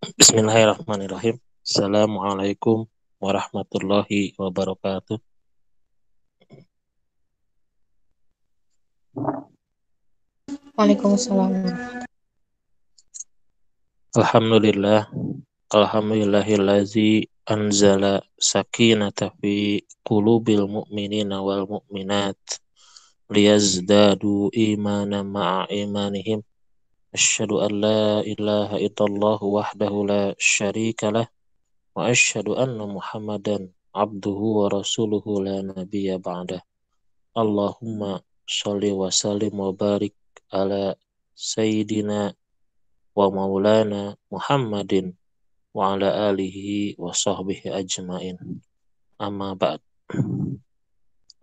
Bismillahirrahmanirrahim. Assalamualaikum warahmatullahi wabarakatuh. Waalaikumsalam. Alhamdulillah. Alhamdulillahillazi anzala sakinata fi qulubil mu'minina wal mu'minat liyazdadu imanan ma'a imanihim. Asyhadu an la ilaha illallah wahdahu la syarika lah wa asyhadu anna Muhammadan abduhu wa rasuluhu la nabiyya ba'dah. Allahumma sholli wa sallim wa barik ala sayyidina wa maulana Muhammadin wa ala alihi wa sahbihi ajmain. Amma ba'd.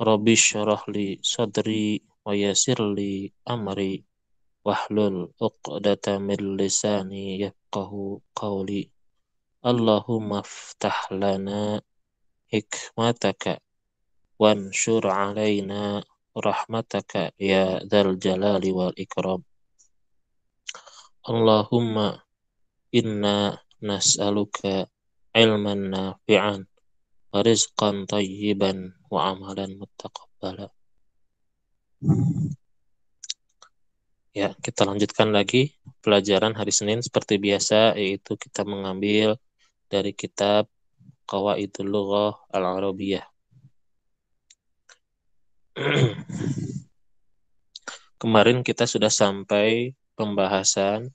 Rabbi syrah li sadri wa yassir li amri wahlul 'uqdatam min lisani yafqahu qawli. Allahumma ftah lana hikmataka wanshur alaina rahmataka ya dzal jalali wal ikram. Allahumma inna nas'aluka ilman nafi'an wa rizqan tayyiban wa amalan muttaqabbala. Ya, kita lanjutkan lagi pelajaran hari Senin seperti biasa, yaitu kita mengambil dari kitab Qawaidul Lughah Al-Arabiyah. Kemarin kita sudah sampai pembahasan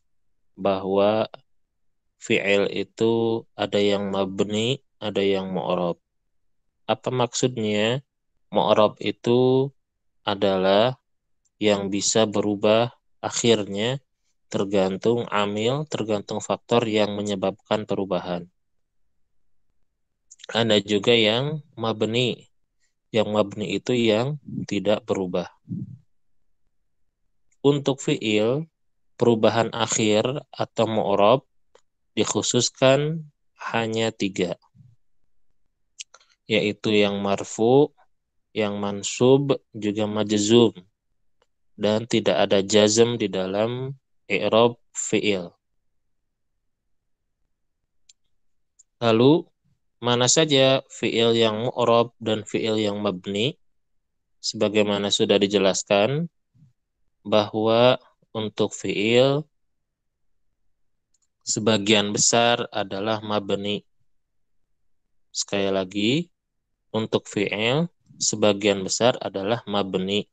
bahwa fi'il itu ada yang mabni, ada yang mu'rab. Apa maksudnya? Mu'rab itu adalah yang bisa berubah akhirnya tergantung amil, tergantung faktor yang menyebabkan perubahan. Ada juga yang mabni. Yang mabni itu yang tidak berubah. Untuk fi'il, perubahan akhir atau mu'rab dikhususkan hanya 3, yaitu yang marfu, yang mansub, juga majzum, dan tidak ada jazm di dalam i'rab fi'il. Lalu mana saja fi'il yang mu'rab dan fi'il yang mabni? Sebagaimana sudah dijelaskan bahwa untuk fi'il sebagian besar adalah mabni. Sekali lagi, untuk fi'il sebagian besar adalah mabni.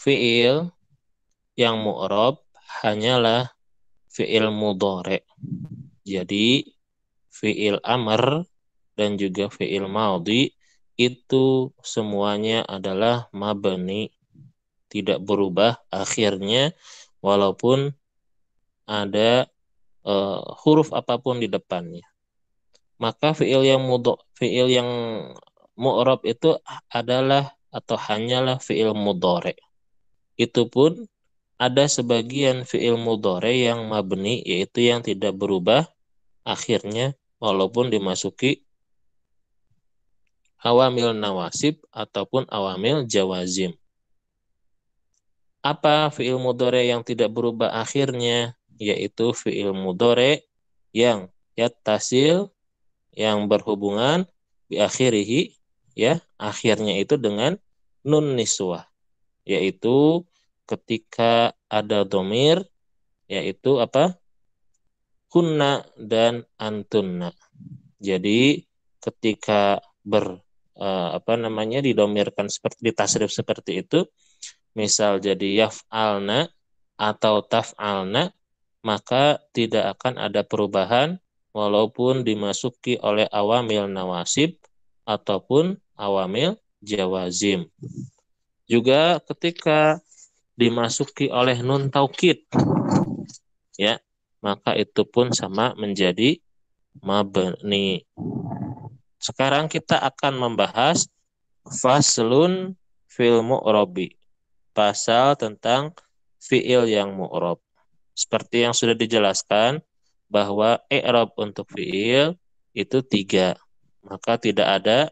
Fi'il yang mu'rab hanyalah fi'il mudhari'. Jadi fi'il amr dan juga fi'il madhi itu semuanya adalah mabni, tidak berubah akhirnya walaupun ada huruf apapun di depannya. Maka fi'il yang mu'rab itu adalah atau hanyalah fi'il mudhari'. Itu pun ada sebagian fi'il mudhari' yang mabni, yaitu yang tidak berubah akhirnya walaupun dimasuki awamil nawasib ataupun awamil jawazim. Apa fi'il mudhari' yang tidak berubah akhirnya? Yaitu fi'il mudhari' yang yattasil, yang berhubungan bi akhirihi, ya, akhirnya itu dengan nun niswah, yaitu ketika ada dhamir, yaitu apa? Kunna dan antunna. Jadi ketika didomirkan seperti ditasrif seperti itu, misal jadi yaf'alna atau taf'alna, maka tidak akan ada perubahan walaupun dimasuki oleh awamil nawasib ataupun awamil jawazim. Juga ketika dimasuki oleh nun taukid, ya, maka itu pun sama menjadi mabni. Sekarang kita akan membahas faslun fil mu'rabi, pasal tentang fi'il yang mu'rab. Seperti yang sudah dijelaskan bahwa i'rab untuk fi'il itu 3, maka tidak ada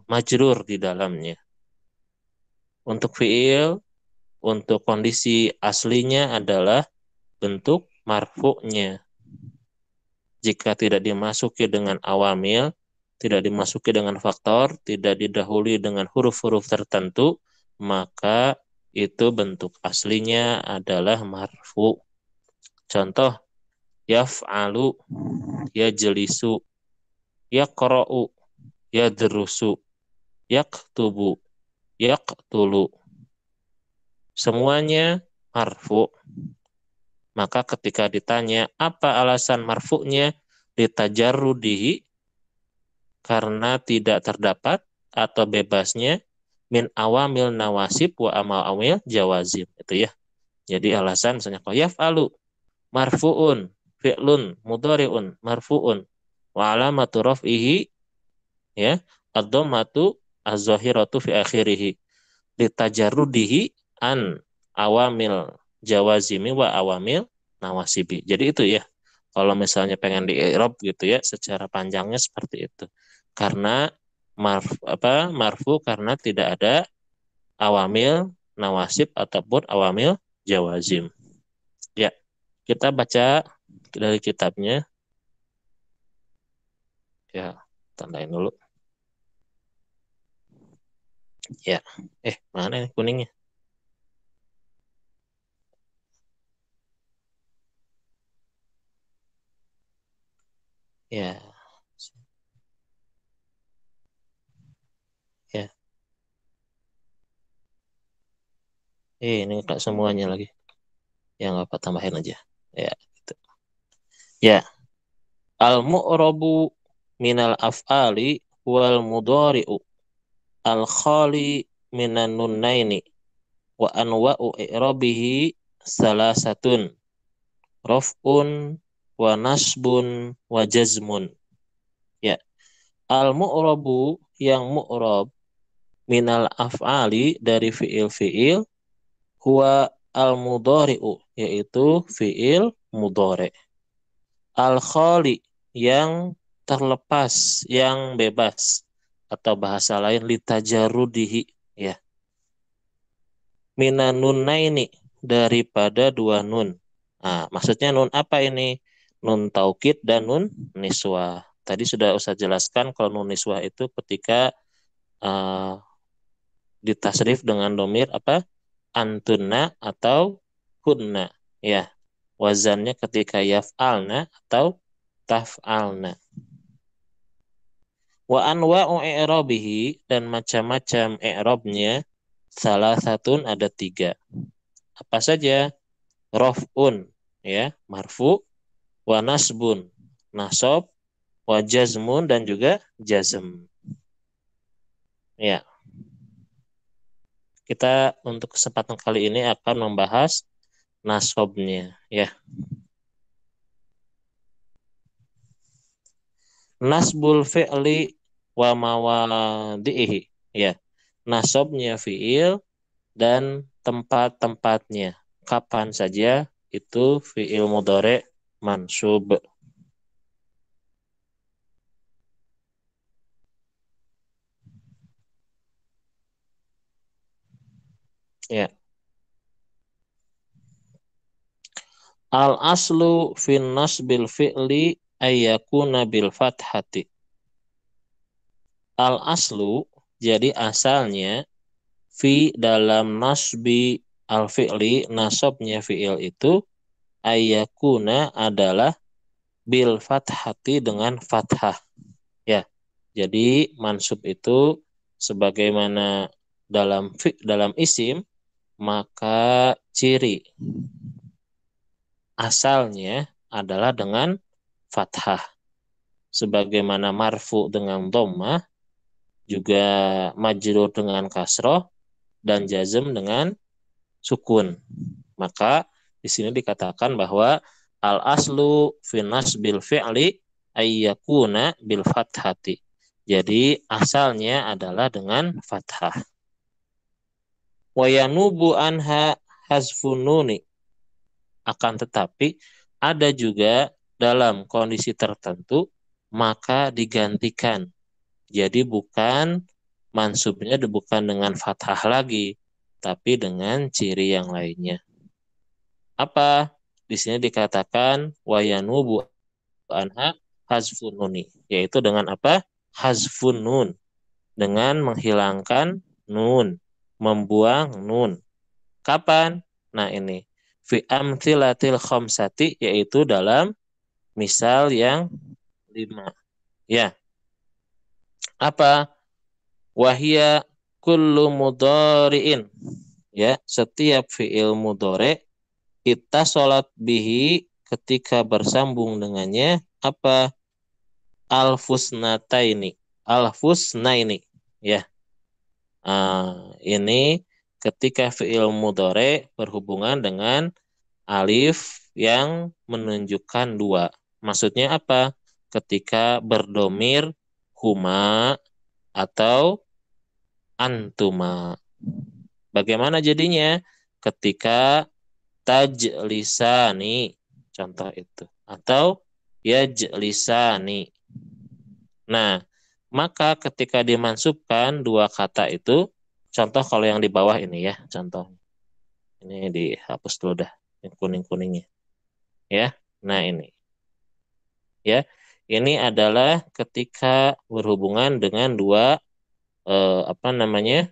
majrur di dalamnya. Untuk fi'il, untuk kondisi aslinya adalah bentuk marfu'nya. Jika tidak dimasuki dengan awamil, tidak dimasuki dengan faktor, tidak didahului dengan huruf-huruf tertentu, maka itu bentuk aslinya adalah marfu. Contoh, yaf'alu, yajlisu, yaqra'u, yadrusu, yaktubu, yaktulu. Semuanya marfu. Maka ketika ditanya apa alasan marfu'nya, litajarrudihi, karena tidak terdapat atau bebasnya min awamil nawasib wa amal awamil jawazim. Itu ya. Jadi alasan misalnya kalau yaf'alu marfu'un fi'lun mudhari'un marfu'un wa alamatu raf'ihi ya ad-dhammatu az-zahiratu fi akhirih litajarrudihi an awamil jawazimi wa awamil nawasibi. Jadi itu ya. Kalau misalnya pengen di i'rab gitu ya, secara panjangnya seperti itu. Karena marfu karena tidak ada awamil nawasib ataupun awamil jawazim. Ya, kita baca dari kitabnya. Ya, tandain dulu. Ya, mana nih kuningnya? Ya, ya. Ini enggak semuanya lagi. Yang apa tambahin aja. Ya, gitu. Ya, al-mu'rabu minal af'ali wal mudhari'u al-khali minan nunnaini wa anwa'u i'rabihi salasatun raf'un wa nasbun wa jazmun. Ya, al-mu'rabu yang mu'rab minal af'ali dari fiil-fiil huwa al-mudhari'u yaitu fiil mudhari'. Al-khali yang terlepas, yang bebas atau bahasa lain litajarudihi ya. Minan nunnaini daripada dua nun. Nah, maksudnya nun apa ini? Nun taukid dan nun niswah. Tadi sudah usah jelaskan kalau nun niswah itu ketika uh, ditasrif dengan domir apa? Antunna atau hunna. Ya, wazannya ketika yaf'alna atau taf'alna. Wa anwa'u i'rabihi dan macam-macam i'rabnya salah satu ada tiga. Apa saja? Raf'un ya, marfu, wa nasbun, nasab, wa jazmun dan juga jazm. Ya. Kita untuk kesempatan kali ini akan membahas nasabnya ya. Nasbul fi'li wa mawadihi ya. Nasabnya fi'il dan tempat-tempatnya. Kapan saja itu fi'il mudhari' mansub. Ya. Al aslu fin nasbil fi'li ayyakuna bil fathati. Al aslu jadi asalnya fi dalam nasbi al fi'li nasabnya fi'il itu ayyakuna adalah bil fathati dengan fathah. Ya. Jadi mansub itu sebagaimana dalam isim maka ciri asalnya adalah dengan fathah. Sebagaimana marfu dengan dhammah, juga majrur dengan kasroh, dan jazm dengan sukun. Maka di sini dikatakan bahwa al aslu fi nasbil fi'li ayyakuna bil fathati. Jadi asalnya adalah dengan fathah. Wa yanubu anha hazfun nuni. Akan tetapi ada juga dalam kondisi tertentu maka digantikan. Jadi bukan mansubnya bukan dengan fathah lagi, tapi dengan ciri yang lainnya. Apa? di sini dikatakan wayanubu anha hazfun nuni, yaitu dengan apa? Hazfun nun, dengan menghilangkan nun, membuang nun. Kapan? Nah ini fi amtsilatil khamsati, yaitu dalam misal yang 5. Ya, apa? Wahia kullu mudhari'in. Ya, setiap fi'il mudhari kita sholat bihi ketika bersambung dengannya apa? Alfusnataini. Alfusnaini. Ya. Ini ketika fi'il mudhari berhubungan dengan alif yang menunjukkan dua. Maksudnya apa? Ketika berdomir huma atau antuma. Bagaimana jadinya? Ketika tajlisani, contoh itu. Atau yajlisani. Nah, maka ketika dimansubkan dua kata itu, contoh kalau yang di bawah ini ya, contoh. Ini dihapus dulu dah, yang kuning-kuningnya. Ya, nah ini. Ya, ini adalah ketika berhubungan dengan dua, apa namanya,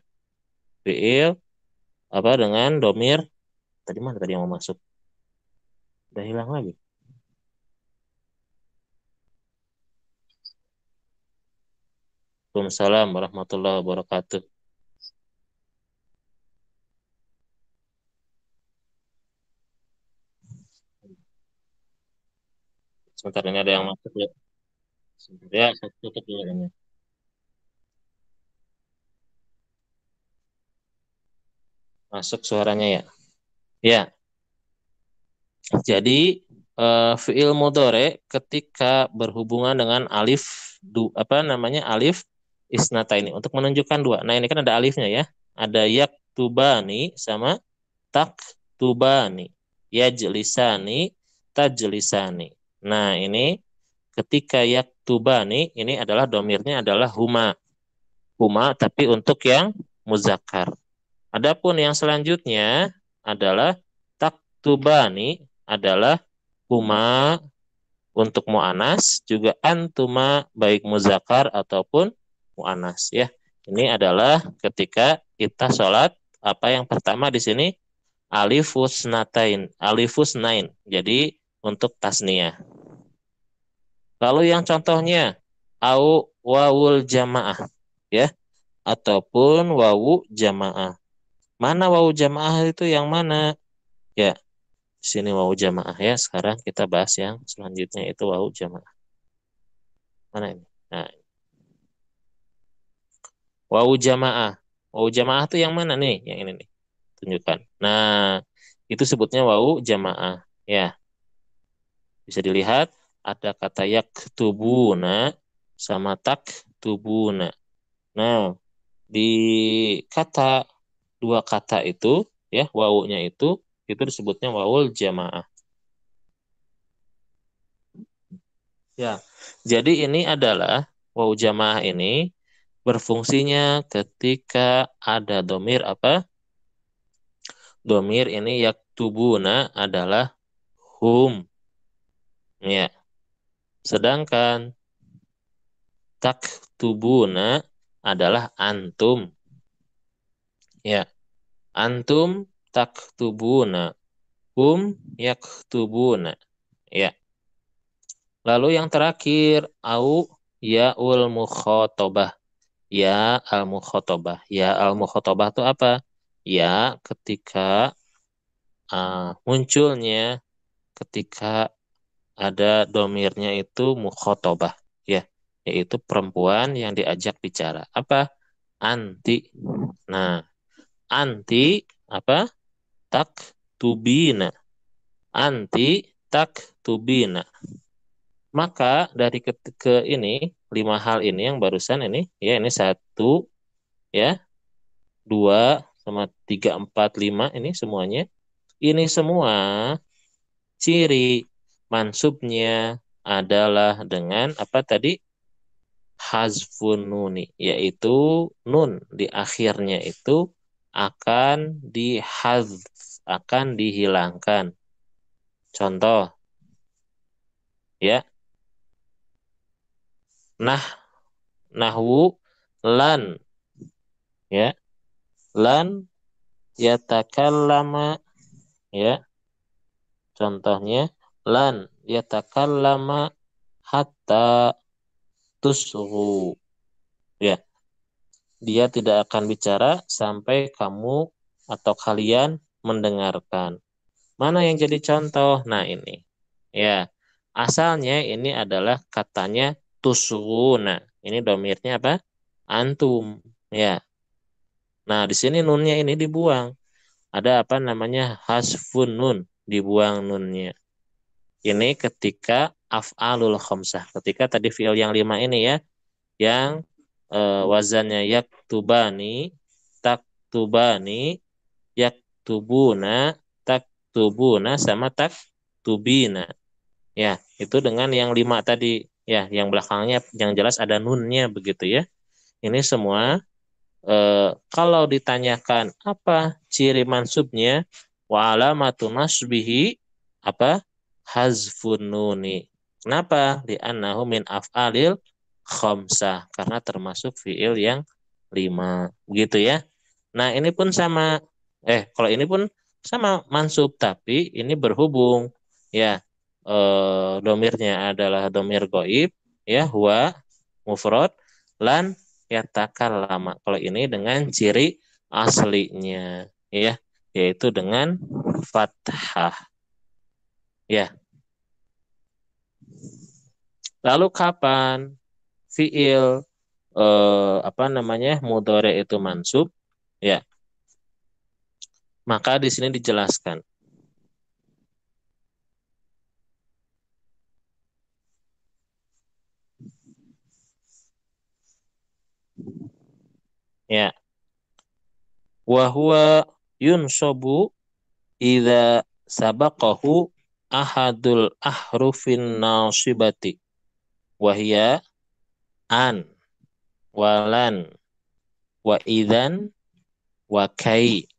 fiil, apa dengan domir. Tadi mana tadi yang mau masuk? Udah hilang lagi. Waalaikumsalam warahmatullahi wabarakatuh. Sebentar ini ada yang masuk ya. Sebentar ya, saya tutup dulu ini. Masuk suaranya ya. Ya, jadi fiil mudhore ketika berhubungan dengan alif apa namanya alif isnata ini untuk menunjukkan dua. Nah ini kan ada alifnya ya. Ada yaktubani sama taktubani. Yajlisani, tajlisani. Nah ini ketika yaktubani ini adalah domirnya adalah huma. Huma tapi untuk yang muzakkar. Adapun yang selanjutnya adalah taktubani adalah huma untuk mu'anas, juga antuma baik muzakkar ataupun mu'anas ya. Ini adalah ketika kita sholat apa yang pertama di sini alifus natain, alifus nain. Jadi untuk tasniyah. Lalu yang contohnya au wawul jamaah ya ataupun wawu jamaah. Mana wawu jamaah itu yang mana? Ya, di sini wawu jamaah ya. Sekarang kita bahas yang selanjutnya itu wawu jamaah. Mana ini? Nah, wawu jamaah. Wawu jamaah itu yang mana nih? Yang ini nih. Tunjukkan. Nah, itu sebutnya wawu jamaah. Ya, bisa dilihat ada kata yaktubuna sama taktubuna. Nah, di kata dua kata itu ya wawunya itu disebutnya wawul jamaah. Ya, jadi ini adalah wawu jamaah ini berfungsinya ketika ada domir apa? Domir ini yaktubuna adalah hum. Ya, sedangkan taktubuna adalah antum. Ya, antum taktubuna, hum yaktubuna. Ya. Lalu yang terakhir au yaul mukhatabah. Ya al mukhatabah. Ya al mukhatabah itu apa? Ya ketika munculnya ketika ada domirnya itu mukhatabah. Ya, yaitu perempuan yang diajak bicara. Apa? Anti. Nah, anti apa? Tak tubina. Anti tak tubina. Maka dari ke ini, 5 hal ini yang barusan ini, ya ini 1, ya, 2, sama 3, 4, 5, ini semuanya. Ini semua ciri mansubnya adalah dengan apa tadi? Hazfun nuni, yaitu nun di akhirnya itu akan dihazf, akan dihilangkan. Contoh, ya. Nah, nahwu lan, ya. Lan yatakallama, ya. Contohnya, lan yatakallama hatta tusghu. Ya, dia tidak akan bicara sampai kamu atau kalian mendengarkan. Mana yang jadi contoh? Nah, ini. Ya, asalnya ini adalah katanya tusghuna. Ini domirnya apa? Antum. Ya. Nah, di sini nunnya ini dibuang. Ada apa namanya? Hasfun nun. Dibuang nunnya. Ini ketika af'alul khamsah. Ketika tadi fi'il yang 5 ini ya. Yang wazannya yaktubani, taktubani, yaktubuna, taktubuna, sama taktubina. Ya, itu dengan yang 5 tadi. Ya, yang belakangnya yang jelas ada nunnya begitu ya. Ini semua kalau ditanyakan apa ciri mansubnya, wa alamatu nasbihi, apa? Hazfun nuni. Kenapa? Li'annahu min af'alil khamsah. Karena termasuk fi'il yang 5. Begitu ya. Nah, ini pun sama. Kalau ini pun sama mansub, tapi ini berhubung. Ya, domirnya adalah domir goib. Ya, huwa mufrad, lan yatakallama. Kalau ini dengan ciri aslinya, ya, yaitu dengan fathah. Ya. Lalu kapan fiil apa namanya mudhari itu mansub? Ya, maka di sini dijelaskan. Ya, wa huwa yunsabu idza sabaqahu ahadul ahrufin nasibati wahia an, walan, wa idzan, wa kai.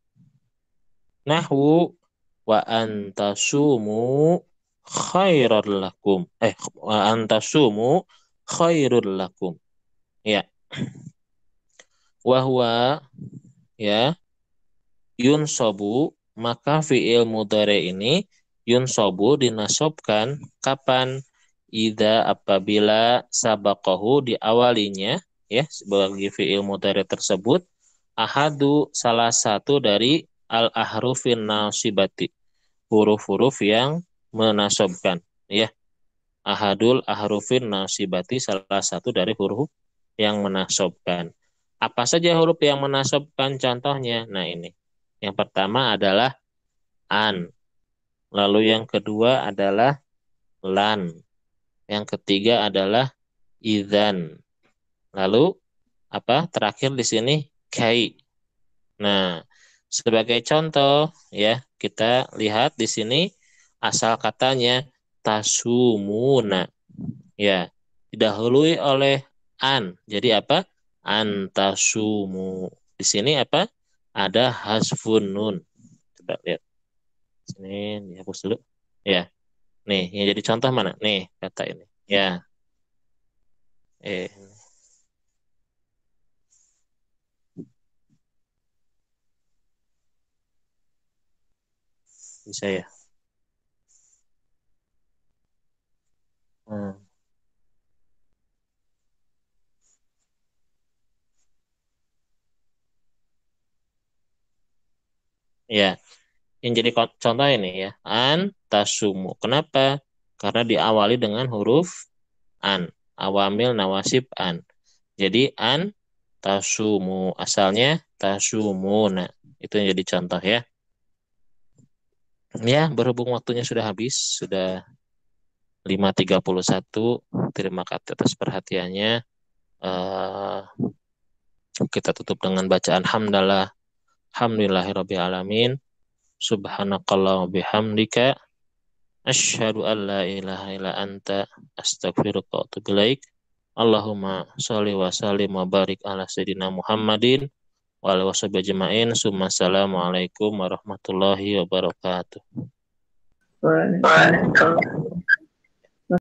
Nahwu wa antasumu khairal lakum. Wa antasumu khairul lakum. Ya, wahwa, ya, yunsobu, maka fi'il mudhari ini yunsobu dinasobkan kapan? Ida, apabila sabaqahu diawalinya, ya, sebagai fi'il mudhari tersebut ahadu, salah satu dari al-ahrufin nasibati, huruf-huruf yang menasobkan, ya. Ahadul ahrufin nasibati, salah satu dari huruf yang menasobkan. Apa saja huruf yang menasobkan contohnya? Nah, ini. Yang pertama adalah an. Lalu yang kedua adalah lan. Yang ketiga adalah idzan. Lalu apa? Terakhir di sini kai. Nah, sebagai contoh ya, kita lihat di sini asal katanya tasumuna. Ya, didahului oleh an. Jadi apa? Antasumu. Di sini apa? Ada hasfun nun. Coba lihat. Sini dihapus dulu. Ya. Nih, yang jadi contoh mana? Nih, kata ini. Ya. Eh, bisa ya. Hmm. Ya, yang jadi contoh ini ya. Antasumu. Kenapa? Karena diawali dengan huruf an. Awamil nawasib an. Jadi an tasumu. Asalnya tasumuna. Itu yang jadi contoh ya. Ya, berhubung waktunya sudah habis, sudah 5:31. Terima kasih atas perhatiannya. Eh, kita tutup dengan bacaan hamdalah. Alhamdulillahirabbil alamin. Subhanakallah wa bihamdika asyhadu an la ilaha illa anta astaghfiruka wa atubu ilaik. Allahumma sholli wa sallim wa barik ala sayyidina Muhammadin wa alihi washabihi ajmain. Assalamualaikum warahmatullahi wabarakatuh. Waalaikumsalam.